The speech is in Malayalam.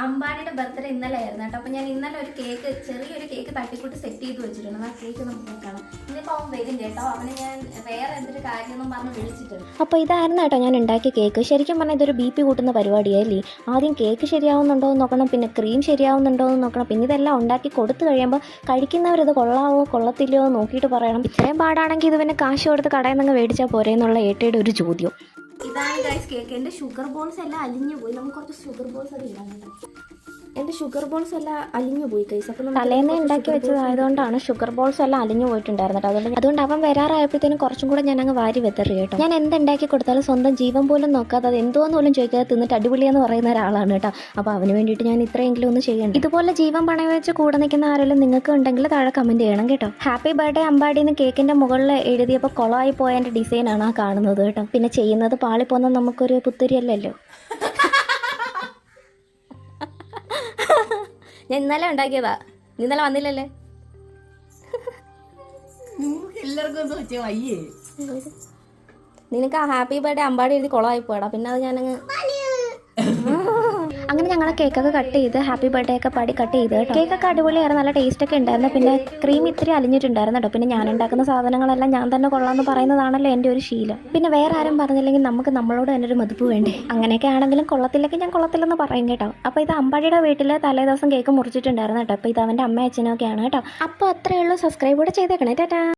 അമ്പാടിയുടെ ബർത്ത്ഡേ ഇന്നലെ ആയിരുന്നു കേട്ടോ. അപ്പോൾ ഞാൻ ഇന്നലെ ഒരു കേക്ക്, ചെറിയൊരു കേക്ക് തട്ടിക്കൂട്ടി സെറ്റ് ചെയ്ത് വെച്ചിട്ടുണ്ട്. ആ കേക്ക് നമുക്ക് കാണാം. ഇന്നിപ്പോൾ അവൻ വരും കേട്ടോ. അവന് ഞാൻ വേറെ എന്തൊരു കാര്യമൊന്നും പറഞ്ഞ് വിളിച്ചിട്ടുണ്ട്. അപ്പോൾ ഇതായിരുന്നു കേട്ടോ ഞാൻ ഉണ്ടാക്കിയ കേക്ക്. ശരിക്കും പറഞ്ഞാൽ ഇതൊരു BP കൂട്ടുന്ന പരിപാടിയല്ലേ. ആദ്യം കേക്ക് ശരിയാവുന്നുണ്ടോ എന്ന് നോക്കണം, പിന്നെ ക്രീം ശരിയാവുന്നുണ്ടോ എന്ന് നോക്കണം, പിന്നെ ഇതെല്ലാം ഉണ്ടാക്കി കൊടുത്തു കഴിയുമ്പോൾ കഴിക്കുന്നവരത് കൊള്ളാവോ കൊള്ളത്തില്ലയോ എന്ന് നോക്കിയിട്ട് പറയണം. ഇത്രയും പാടാണെങ്കിൽ ഇത് പിന്നെ കാശ് കൊടുത്ത് കടയിൽ നിന്ന് മേടിച്ചാൽ പോരെ എന്നുള്ള ഏട്ടയുടെ ഒരു ചോദ്യം. ഇതാണ് ഗൈസ് കേക്ക്. എൻ്റെ ഷുഗർ ബോൾസ് എല്ലാം അലിഞ്ഞു പോയി. നമുക്ക് കുറച്ച് ഷുഗർ ബോൾസ് ഒക്കെ ഇടാൻ. എൻ്റെ ഷുഗർ ബോൾസ് എല്ലാം അലിഞ്ഞു പോയി ഗൈസ്. അപ്പം തലേന്ന് ഉണ്ടാക്കി വെച്ചതായതുകൊണ്ടാണ് ഷുഗർ ബോൾസ് എല്ലാം അലിഞ്ഞു പോയിട്ടുണ്ടായിരുന്നത്. അതുകൊണ്ട് അവൻ വരാറായപ്പോഴത്തേനും കുറച്ചും കൂടെ ഞാൻ അങ്ങ് വാരി വെത്തറി കേട്ടോ. ഞാൻ എന്തുണ്ടാക്കി കൊടുത്താലും സ്വന്തം ജീവൻ പോലും നോക്കാതെ അത് എന്തോന്ന് പോലും ചോദിക്കാതെ തിന്നിട്ട് അടിപൊളിയെന്ന് പറയുന്ന ഒരാളാണ് കേട്ടോ. അപ്പോൾ അവന് വേണ്ടിയിട്ട് ഞാൻ ഇത്രയെങ്കിലും ഒന്ന് ചെയ്യണം. ഇതുപോലെ ജീവൻ പണയം വെച്ച് കൂടെ നിൽക്കുന്ന ആരെങ്കിലും നിങ്ങൾക്ക് ഉണ്ടെങ്കിൽ താഴെ കമൻറ്റ് ചെയ്യണം കേട്ടോ. ഹാപ്പി ബർത്ത്ഡേ അമ്പാടിന്ന് കേക്കിൻ്റെ മുകളിൽ എഴുതിയപ്പോൾ കൊളമായി പോയതിൻ്റെ ഡിസൈനാണ് ആ കാണുന്നത് കേട്ടോ. പിന്നെ ചെയ്യുന്നത് പാളിപ്പോന്ന നമുക്കൊരു പുത്തിരിയല്ലല്ലോ. ഞാൻ ഇന്നലെ ഉണ്ടാക്കിയതാ, ഇന്നലെ വന്നില്ലല്ലേ. നിനക്ക് ആ ഹാപ്പി ബർത്ത്ഡേ അമ്പാടി എഴുതി കുളമായി പോയടാ. പിന്നെ അത് ഞാനങ്ങ് അങ്ങനെ ഞങ്ങൾ കേക്കൊക്കെ കട്ട് ചെയ്ത് ഹാപ്പി ബർത്ത്ഡേ ഒക്കെ പാടി കട്ട് ചെയ്ത് കേട്ടോ. കേക്കൊക്കെ അടിപൊളിയായിരുന്നു, നല്ല ടേസ്റ്റൊക്കെ ഉണ്ടായിരുന്നു. പിന്നെ ക്രീം ഇത്തിരി അലിഞ്ഞിട്ടുണ്ടായിരുന്നു കേട്ടോ. പിന്നെ ഞാൻ ഉണ്ടാക്കുന്ന സാധനങ്ങളെല്ലാം ഞാൻ തന്നെ കൊള്ളാമെന്ന് പറയുന്നതാണല്ലോ എൻ്റെ ഒരു ശീലം. പിന്നെ വേറെ ആരും പറഞ്ഞില്ലെങ്കിൽ നമുക്ക് നമ്മളോട് തന്നെ ഒരു മതിപ്പ് വേണ്ടേ. അങ്ങനെയൊക്കെ ആണെങ്കിലും കൊള്ളത്തില്ലെങ്കിൽ ഞാൻ കൊള്ളത്തില്ലെന്ന് പറയും കേട്ടോ. അപ്പോൾ ഇത് അമ്പാടിയുടെ വീട്ടിൽ തലേ ദിവസം കേക്ക് മുറിച്ചിട്ടുണ്ടായിരുന്നു കേട്ടോ. അപ്പോൾ ഇത് അവൻ്റെ അമ്മയും അച്ഛനും ഒക്കെയാണ് കേട്ടോ. അപ്പോൾ അത്രയേ ഉള്ളൂ. സബ്സ്ക്രൈബ് കൂടെ ചെയ്തേക്കണേ. ടാറ്റാ.